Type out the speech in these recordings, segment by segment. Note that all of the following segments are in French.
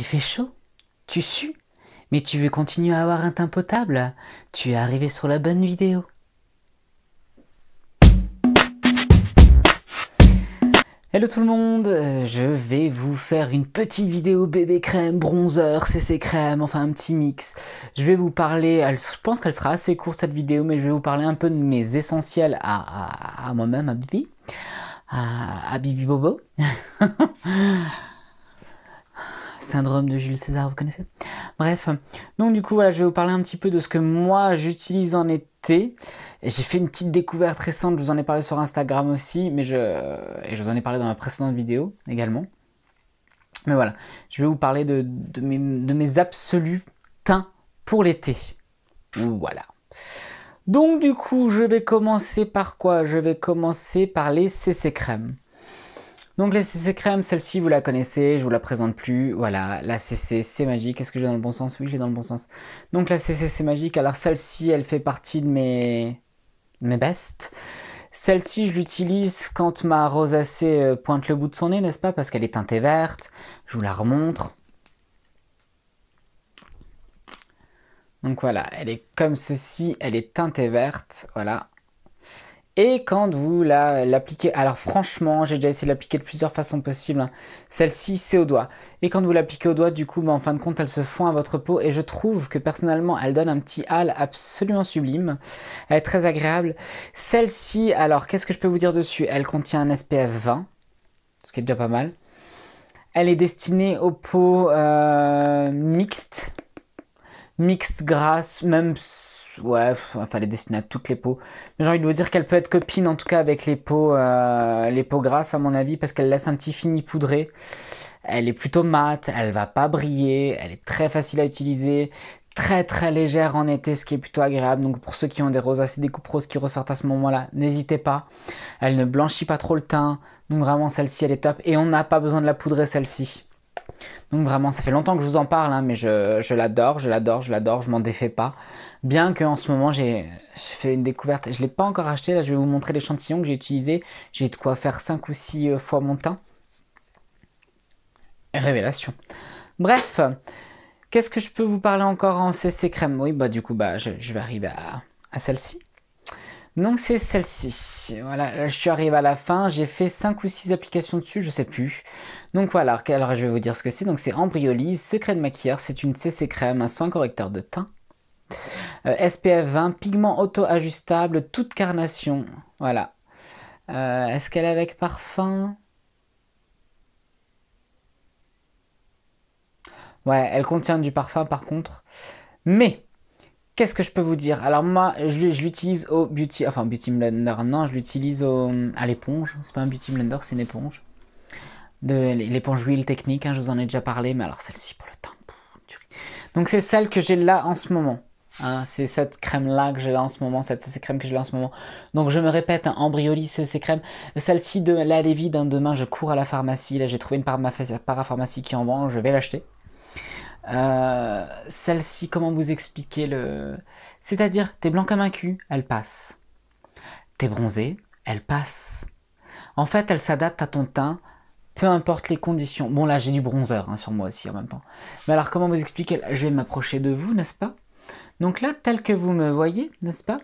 fait chaud? Tu sues? Mais tu veux continuer à avoir un teint potable? Tu es arrivé sur la bonne vidéo. Hello tout le monde, je vais vous faire une petite vidéo bébé crème, bronzer, CC crème, enfin un petit mix. Je vais vous parler, je pense qu'elle sera assez courte cette vidéo, mais je vais vous parler un peu de mes essentiels à moi-même, à Bibi, à Bibi Bobo. Syndrome de Jules César, vous connaissez? Bref, donc du coup voilà, je vais vous parler un petit peu de ce que moi j'utilise en été. J'ai fait une petite découverte récente, je vous en ai parlé sur Instagram aussi, et je vous en ai parlé dans ma précédente vidéo également. Mais voilà, je vais vous parler de mes absolus teints pour l'été. Voilà. Donc du coup, je vais commencer par quoi? Je vais commencer par les CC crèmes. Donc la CC crème, celle-ci vous la connaissez, je vous la présente plus. Voilà, la CC c'est magique. Est-ce que j'ai dans le bon sens? Oui, j'ai dans le bon sens. Donc la CC c'est magique. Alors celle-ci, elle fait partie de mes bestes. Celle-ci, je l'utilise quand ma rosacée pointe le bout de son nez, n'est-ce pas? Parce qu'elle est teintée verte. Je vous la remontre. Donc voilà, elle est comme ceci, elle est teintée verte. Voilà. Et quand vous l'appliquez, alors franchement, j'ai déjà essayé de l'appliquer de plusieurs façons possibles. Hein. Celle-ci, c'est au doigt. Et quand vous l'appliquez au doigt, du coup, en fin de compte, elle se fond à votre peau. Et je trouve que personnellement, elle donne un petit hâle absolument sublime. Elle est très agréable. Celle-ci, alors, qu'est-ce que je peux vous dire dessus? Elle contient un SPF 20, ce qui est déjà pas mal. Elle est destinée aux peaux mixtes. Mixte grasse, même, ouais, enfin elle est destinée à toutes les peaux. Mais j'ai envie de vous dire qu'elle peut être copine en tout cas avec les peaux grasses à mon avis, parce qu'elle laisse un petit fini poudré. Elle est plutôt mate, elle va pas briller, elle est très facile à utiliser, très très légère en été, ce qui est plutôt agréable. Donc pour ceux qui ont des rosacées, des coupes roses qui ressortent à ce moment-là, n'hésitez pas. Elle ne blanchit pas trop le teint, donc vraiment celle-ci elle est top. Et on n'a pas besoin de la poudrer celle-ci. Donc vraiment, ça fait longtemps que je vous en parle, hein, mais je l'adore, je l'adore, je l'adore, je m'en défais pas. Bien qu'en ce moment, j'ai fait une découverte, je ne l'ai pas encore acheté, là je vais vous montrer l'échantillon que j'ai utilisé. J'ai de quoi faire 5 ou 6 fois mon teint. Révélation. Bref, qu'est-ce que je peux vous parler encore en CC crème? Oui, bah du coup, bah, je vais arriver à celle-ci. Donc c'est celle-ci. Voilà, là, je suis arrivé à la fin, j'ai fait 5 ou 6 applications dessus, je sais plus. Donc voilà, alors je vais vous dire ce que c'est. Donc c'est Embryolise, secret de maquilleur, c'est une CC crème, un soin correcteur de teint. SPF 20, pigment auto-ajustable, toute carnation. Voilà. Est-ce qu'elle est avec parfum? Ouais, elle contient du parfum par contre. Mais qu'est-ce que je peux vous dire? Alors moi, je l'utilise au Beauty Blender, non, je l'utilise à l'éponge. C'est pas un Beauty Blender, c'est une éponge. L'éponge huile technique, hein, je vous en ai déjà parlé, mais alors celle-ci pour le teint. Donc c'est celle que j'ai là en ce moment. Hein, c'est cette crème-là que j'ai là en ce moment, cette CC crème que j'ai là en ce moment. Donc je me répète, hein, Embryolisse CC crème. Celle-ci, là elle est vide, hein, demain je cours à la pharmacie. Là j'ai trouvé une parapharmacie qui en vend, je vais l'acheter. Celle-ci, comment vous expliquer le... C'est-à-dire, t'es blanc comme un cul, elle passe. T'es bronzé, elle passe. En fait, elle s'adapte à ton teint, peu importe les conditions. Bon, là, j'ai du bronzer hein, sur moi aussi en même temps. Mais alors, comment vous expliquer? Je vais m'approcher de vous, n'est-ce pas? Donc là, tel que vous me voyez, n'est-ce pas?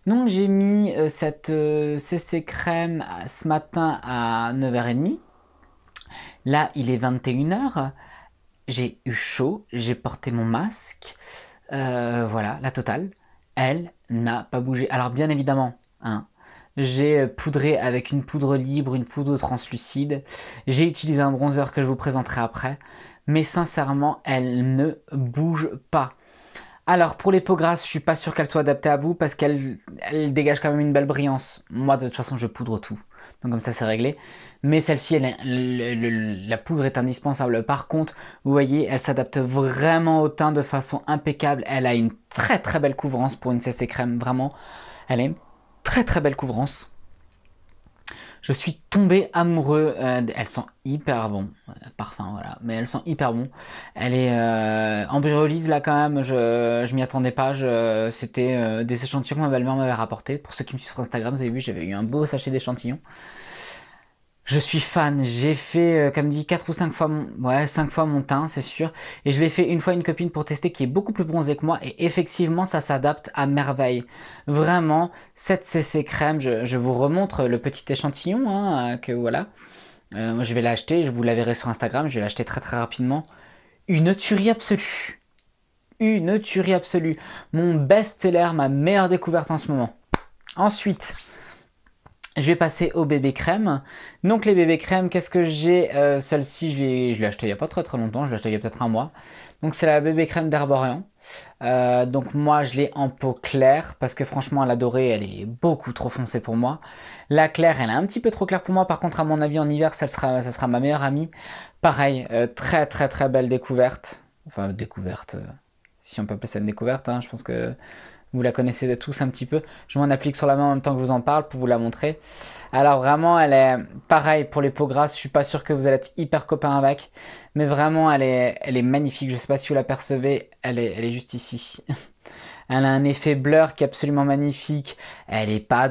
Donc, j'ai mis cette CC crème ce matin à 9h30. Là, il est 21h. J'ai eu chaud, j'ai porté mon masque. Voilà, la totale. Elle n'a pas bougé. Alors, bien évidemment, hein, j'ai poudré avec une poudre libre, une poudre translucide. J'ai utilisé un bronzer que je vous présenterai après. Mais sincèrement, elle ne bouge pas. Alors, pour les peaux grasses, je suis pas sûr qu'elle soit adaptée à vous parce qu'elle dégage quand même une belle brillance. Moi, de toute façon, je poudre tout. Donc comme ça, c'est réglé. Mais celle-ci, la poudre est indispensable. Par contre, vous voyez, elle s'adapte vraiment au teint de façon impeccable. Elle a une très très belle couvrance pour une CC crème. Vraiment, elle a une très très belle couvrance. Je suis tombé amoureux. Elles sont hyper bon. Parfum, voilà. Mais elles sont hyper bon. Elle est Embryolise là quand même. Je m'y attendais pas. C'était des échantillons que ma belle-mère m'avait rapporté. Pour ceux qui me suivent sur Instagram, vous avez vu, j'avais eu un beau sachet d'échantillons. Je suis fan, j'ai fait, comme dit, 4 ou 5 fois ouais, 5 fois mon teint, c'est sûr. Et je l'ai fait une fois à une copine pour tester qui est beaucoup plus bronzée que moi. Et effectivement, ça s'adapte à merveille. Vraiment, cette CC crème, je vous remontre le petit échantillon, hein, que voilà. Moi, je vais l'acheter, je vous la verrai sur Instagram, je vais l'acheter très très rapidement. Une tuerie absolue. Une tuerie absolue. Mon best-seller, ma meilleure découverte en ce moment. Ensuite, je vais passer aux bébés crème. Donc les bébés crème, qu'est-ce que j'ai Celle-ci, je l'ai achetée il n'y a pas très très longtemps, je l'ai achetée il y a peut-être un mois. Donc c'est la bébé crème d'Herborian. Donc moi je l'ai en peau claire parce que franchement la dorée elle est beaucoup trop foncée pour moi. La claire elle est un petit peu trop claire pour moi. Par contre à mon avis en hiver ça sera ma meilleure amie. Pareil, très très très belle découverte. Enfin découverte, si on peut appeler ça une découverte. Hein, je pense que vous la connaissez tous un petit peu. Je m'en applique sur la main en même temps que je vous en parle pour vous la montrer. Alors vraiment, elle est pareil pour les peaux grasses. Je suis pas sûr que vous allez être hyper copain avec, mais vraiment, elle est magnifique. Je sais pas si vous l'apercevez, elle est juste ici. Elle a un effet blur qui est absolument magnifique. Elle est pas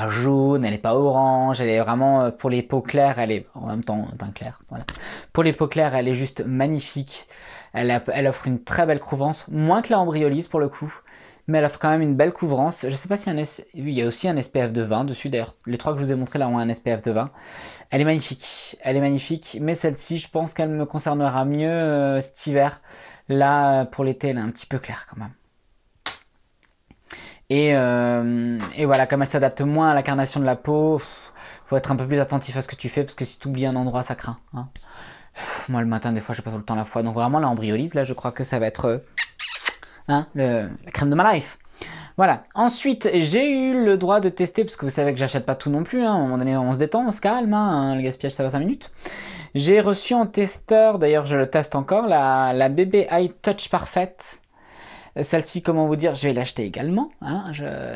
jaune, elle est pas orange. Elle est vraiment pour les peaux claires. Elle est en même temps teint clair. Voilà. Pour les peaux claires, elle est juste magnifique. Elle offre une très belle couvrance, moins que la embryolise pour le coup, mais elle offre quand même une belle couvrance. Je sais pas si il y a aussi un SPF de 20 dessus. D'ailleurs, les trois que je vous ai montrés là ont un SPF de 20. Elle est magnifique, mais celle-ci, je pense qu'elle me concernera mieux cet hiver. Là, pour l'été, elle est un petit peu claire quand même. Et voilà, comme elle s'adapte moins à la carnation de la peau, faut être un peu plus attentif à ce que tu fais, parce que si tu oublies un endroit, ça craint. Hein. Moi, le matin, des fois, j'ai pas tout le temps la foi. Donc vraiment, la embryolise, là, je crois que ça va être hein, la crème de ma life. Voilà. Ensuite, j'ai eu le droit de tester, parce que vous savez que j'achète pas tout non plus. Hein. À un moment donné, on se détend, on se calme. Hein. Le gaspillage, ça va 5 minutes. J'ai reçu en testeur, d'ailleurs, je le teste encore, la BB Eye Touch Parfaite. Celle-ci, comment vous dire, je vais l'acheter également. Hein,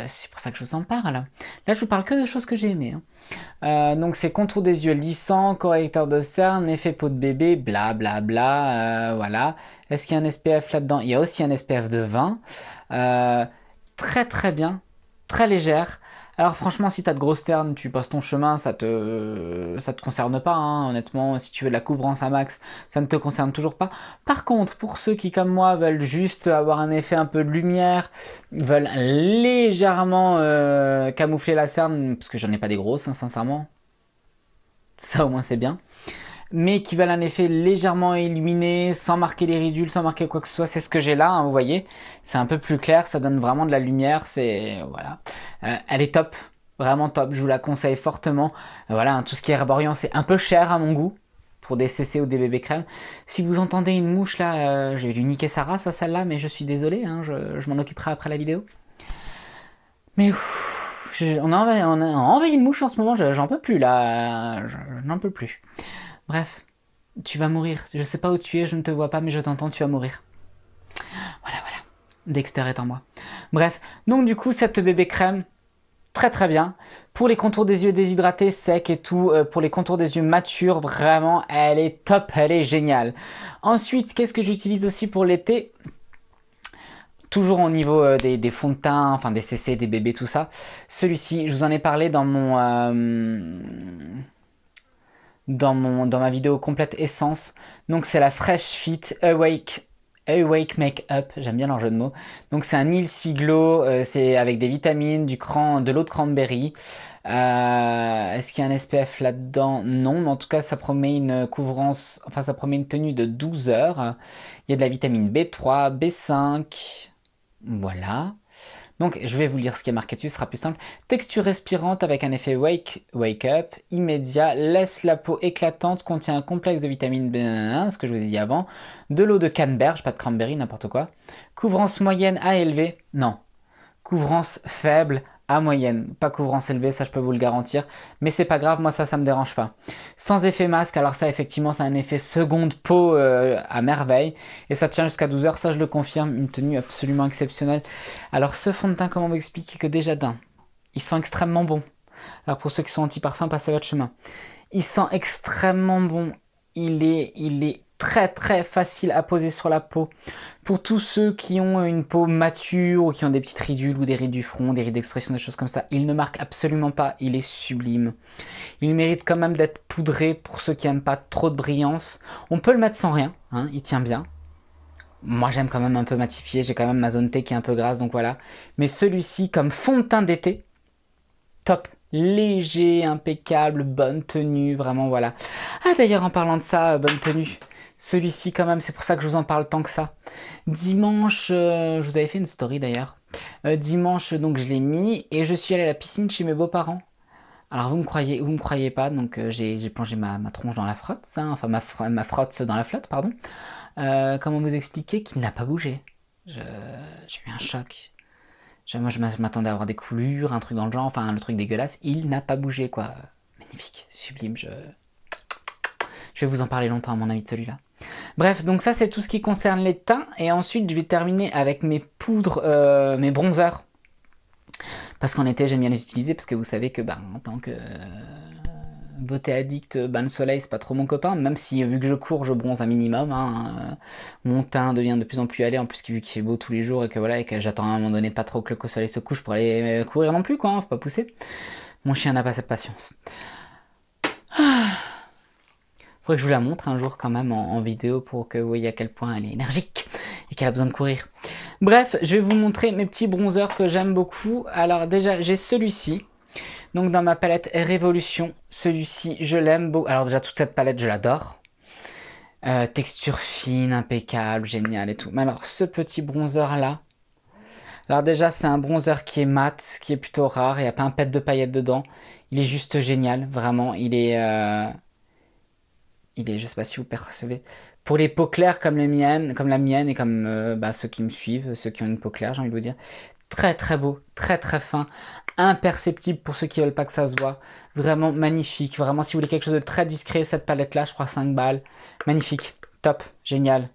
c'est pour ça que je vous en parle. Là, je vous parle que de choses que j'ai aimées. Hein. Donc, c'est contour des yeux lissant, correcteur de cerne, effet peau de bébé, bla bla bla. Voilà. Est-ce qu'il y a un SPF là-dedans? Il y a aussi un SPF de 20. Très très bien, très légère. Alors franchement, si t'as de grosses ternes, tu passes ton chemin, ça te concerne pas, hein, honnêtement. Si tu veux de la couvrance à max, ça ne te concerne toujours pas. Par contre, pour ceux qui, comme moi, veulent juste avoir un effet un peu de lumière, veulent légèrement camoufler la cerne, parce que j'en ai pas des grosses, hein, sincèrement. Ça au moins c'est bien. Mais qui veulent un effet légèrement illuminé, sans marquer les ridules, sans marquer quoi que ce soit. C'est ce que j'ai là, hein, vous voyez. C'est un peu plus clair, ça donne vraiment de la lumière. C'est voilà, elle est top, vraiment top. Je vous la conseille fortement. Voilà, hein, tout ce qui est Herborian, c'est un peu cher à mon goût pour des CC ou des bébés crème. Si vous entendez une mouche là, je vais lui niquer sa race à celle-là, mais je suis désolé, hein, je m'en occuperai après la vidéo. Mais on a envahi une mouche en ce moment, j'en peux plus là, je n'en peux plus. Bref, tu vas mourir. Je sais pas où tu es, je ne te vois pas, mais je t'entends, tu vas mourir. Voilà, voilà. Dexter est en moi. Bref, donc du coup, cette bébé crème, très très bien. Pour les contours des yeux déshydratés, secs et tout, pour les contours des yeux matures, vraiment, elle est top, elle est géniale. Ensuite, qu'est-ce que j'utilise aussi pour l'été? Toujours au niveau des fonds de teint, enfin des CC, des bébés, tout ça. Celui-ci, je vous en ai parlé dans dans ma vidéo complète essence. Donc c'est la Fresh Fit Awake Make-up, j'aime bien leur jeu de mots. Donc c'est un Ilsi Glow, c'est avec des vitamines, de l'eau de cranberry. Est-ce qu'il y a un SPF là-dedans? Non, mais en tout cas ça promet une couvrance, enfin ça promet une tenue de 12 heures. Il y a de la vitamine B3, B5, voilà. Donc, je vais vous lire ce qui est marqué dessus, ce sera plus simple. Texture respirante avec un effet wake up, immédiat, laisse la peau éclatante, contient un complexe de vitamine B1, ce que je vous ai dit avant, de l'eau de canneberge, pas de cranberry, n'importe quoi. Couvrance moyenne à élevée, non. Couvrance faible à moyenne, pas couvrance élevée, ça je peux vous le garantir. Mais c'est pas grave, moi ça me dérange pas. Sans effet masque, alors ça effectivement c'est un effet seconde peau à merveille. Et ça tient jusqu'à 12 heures, ça je le confirme, une tenue absolument exceptionnelle. Alors ce fond de teint, comment vous expliquer que déjà d'un, il sent extrêmement bon. Alors pour ceux qui sont anti-parfum, passez votre chemin. Il sent extrêmement bon, il est très très facile à poser sur la peau. Pour tous ceux qui ont une peau mature ou qui ont des petites ridules ou des rides du front, des rides d'expression, des choses comme ça, il ne marque absolument pas, il est sublime. Il mérite quand même d'être poudré pour ceux qui n'aiment pas trop de brillance. On peut le mettre sans rien, hein, il tient bien. Moi j'aime quand même un peu matifier, j'ai quand même ma zone T qui est un peu grasse, donc voilà. Mais celui-ci, comme fond de teint d'été, top. Léger, impeccable, bonne tenue, vraiment voilà. Ah d'ailleurs en parlant de ça, bonne tenue, celui-ci quand même, c'est pour ça que je vous en parle tant que ça. Dimanche, je vous avais fait une story d'ailleurs. Dimanche donc je l'ai mis et je suis allé à la piscine chez mes beaux-parents. Alors vous me croyez pas, donc j'ai plongé ma tronche dans la frotte, hein, enfin ma frotte dans la flotte, pardon. Comment vous expliquer qu'il n'a pas bougé. J'ai eu un choc. Moi, je m'attendais à avoir des coulures, un truc dans le genre, enfin, le truc dégueulasse. Il n'a pas bougé, quoi. Magnifique, sublime. Je vais vous en parler longtemps, à mon avis, de celui-là. Bref, donc ça, c'est tout ce qui concerne les teints. Et ensuite, je vais terminer avec mes poudres, mes bronzers. Parce qu'en été, j'aime bien les utiliser, parce que vous savez que, en tant que beauté addict, le soleil, c'est pas trop mon copain, même si vu que je cours, je bronze un minimum. Hein, mon teint devient de plus en plus allé, en plus vu qu'il fait beau tous les jours et que voilà, et que j'attends à un moment donné pas trop que le soleil se couche pour aller courir non plus, quoi, hein, faut pas pousser. Mon chien n'a pas cette patience. Faudrait que je vous la montre un jour quand même en vidéo pour que vous voyez à quel point elle est énergique et qu'elle a besoin de courir. Bref, je vais vous montrer mes petits bronzers que j'aime beaucoup. Alors déjà, j'ai celui-ci. Donc dans ma palette Révolution, celui-ci, je l'aime beaucoup. Alors déjà, toute cette palette, je l'adore. Texture fine, impeccable, génial et tout. Mais alors, ce petit bronzer-là, alors déjà, c'est un bronzer qui est mat, qui est plutôt rare. Il n'y a pas un pet de paillettes dedans. Il est juste génial, vraiment. Je sais pas si vous percevez. Pour les peaux claires comme la mienne et comme ceux qui me suivent, ceux qui ont une peau claire, j'ai envie de vous dire. Très très beau, très très fin, imperceptible pour ceux qui veulent pas que ça se voit. Vraiment magnifique, vraiment si vous voulez quelque chose de très discret, cette palette là, je crois 5 balles. Magnifique, top, génial,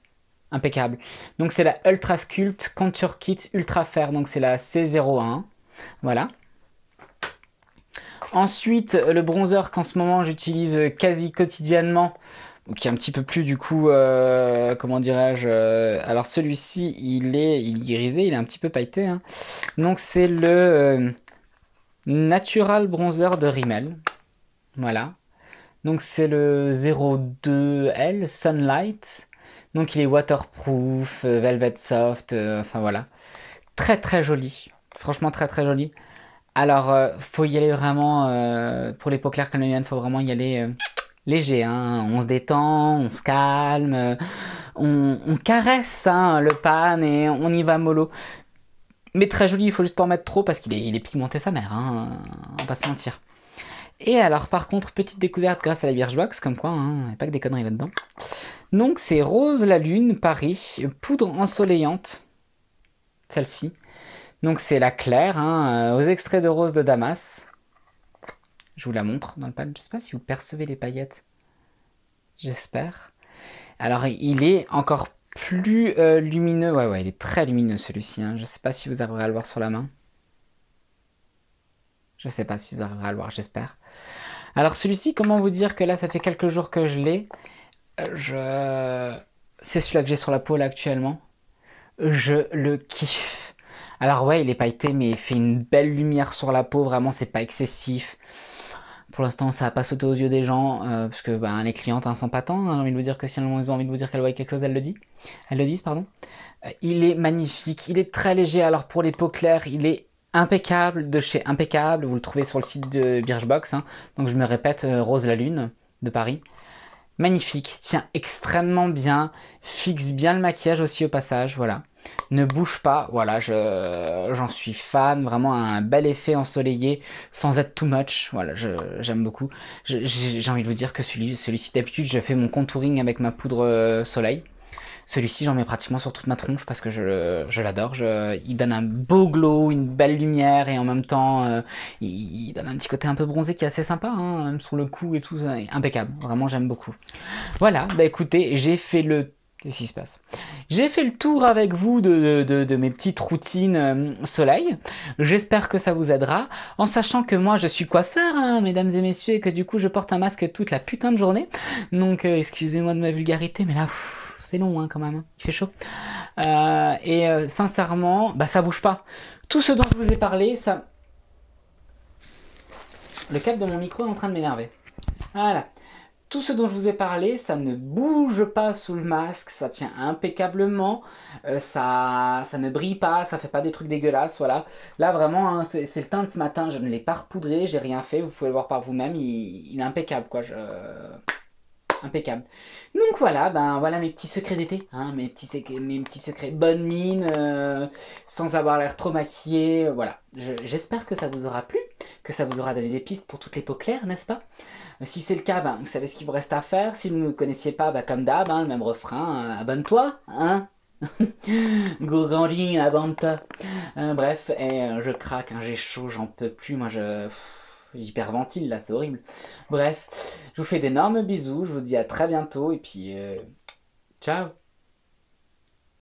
impeccable. Donc c'est la Ultra Sculpt Contour Kit Ultra Fair, donc c'est la C01, voilà. Ensuite, le bronzer qu'en ce moment j'utilise quasi quotidiennement, qui est un petit peu plus du coup, comment dirais-je, alors celui-ci il est irisé, il est un petit peu pailleté, hein. Donc c'est le Natural Bronzer de Rimmel, voilà. Donc c'est le 02L Sunlight, donc il est waterproof, velvet soft, enfin voilà. Très très joli, franchement très très joli. Alors faut y aller vraiment, pour les peaux claires comme les miennes, faut vraiment y aller léger, hein. On se détend, on se calme, on caresse hein, le pan et on y va mollo. Mais très joli, il faut juste pas en mettre trop parce qu'il est pigmenté sa mère, hein, on va pas se mentir. Et alors par contre, petite découverte grâce à la Birchbox, comme quoi, hein, il n'y a pas que des conneries là-dedans. Donc c'est Rose la Lune, Paris, poudre ensoleillante, celle-ci. Donc c'est la claire, hein, aux extraits de rose de Damas. Je vous la montre dans le pan, je sais pas si vous percevez les paillettes. J'espère. Alors il est encore plus lumineux, ouais, il est très lumineux celui-ci, hein. Je sais pas si vous arriverez à le voir sur la main. Je sais pas si vous arriverez à le voir, j'espère. Alors celui-ci, comment vous dire que là, ça fait quelques jours que je l'ai. C'est celui-là que j'ai sur la peau là actuellement. Je le kiffe. Alors ouais, il est pailleté, mais il fait une belle lumière sur la peau. Vraiment, c'est pas excessif. Pour l'instant, ça va pas sauter aux yeux des gens, parce que les clientes hein, sont pas tant. Hein, j'ai envie de vous dire que si elles ont envie de vous dire qu'elles voient quelque chose, elles le disent. Elles le disent, pardon. Il est magnifique, il est très léger. Alors pour les peaux claires, il est impeccable, de chez Impeccable. Vous le trouvez sur le site de Birchbox. Hein. Donc je me répète, Rose la Lune de Paris. Magnifique, tient extrêmement bien, fixe bien le maquillage aussi au passage, voilà. Ne bouge pas, voilà, j'en suis fan, vraiment un bel effet ensoleillé, sans être too much, voilà, j'aime beaucoup. J'ai envie de vous dire que celui-ci d'habitude, je fais mon contouring avec ma poudre soleil. Celui-ci, j'en mets pratiquement sur toute ma tronche parce que je l'adore. Il donne un beau glow, une belle lumière et en même temps, il donne un petit côté un peu bronzé qui est assez sympa, hein, même sur le cou et tout. Impeccable, vraiment j'aime beaucoup. Voilà, bah écoutez, j'ai fait le... Qu'est-ce qui se passe? J'ai fait le tour avec vous de mes petites routines soleil. J'espère que ça vous aidera, en sachant que moi je suis coiffeur, hein, mesdames et messieurs, et que du coup je porte un masque toute la putain de journée. Donc excusez-moi de ma vulgarité, mais là, c'est long hein, quand même, hein. Il fait chaud. Sincèrement, bah ça bouge pas. Tout ce dont je vous ai parlé, ça... Le câble de mon micro est en train de m'énerver. Voilà. Tout ce dont je vous ai parlé, ça ne bouge pas sous le masque, ça tient impeccablement, ça ne brille pas, ça fait pas des trucs dégueulasses, voilà. Là vraiment, hein, c'est le teint de ce matin, je ne l'ai pas repoudré, j'ai rien fait, vous pouvez le voir par vous-même, il est impeccable quoi, impeccable. Donc voilà, ben voilà mes petits secrets d'été, hein, mes petits secrets bonne mine, sans avoir l'air trop maquillé, voilà. J'espère que ça vous aura plu, que ça vous aura donné des pistes pour toutes les peaux claires, n'est-ce pas? Si c'est le cas, ben, vous savez ce qu'il vous reste à faire. Si vous ne me connaissiez pas, ben, comme d'hab, hein, le même refrain, abonne-toi, hein. Gourgandine, abonne-toi. Bref, je craque, hein, j'ai chaud, j'en peux plus. Moi, j'hyperventile là, c'est horrible. Bref, je vous fais d'énormes bisous, je vous dis à très bientôt et puis ciao.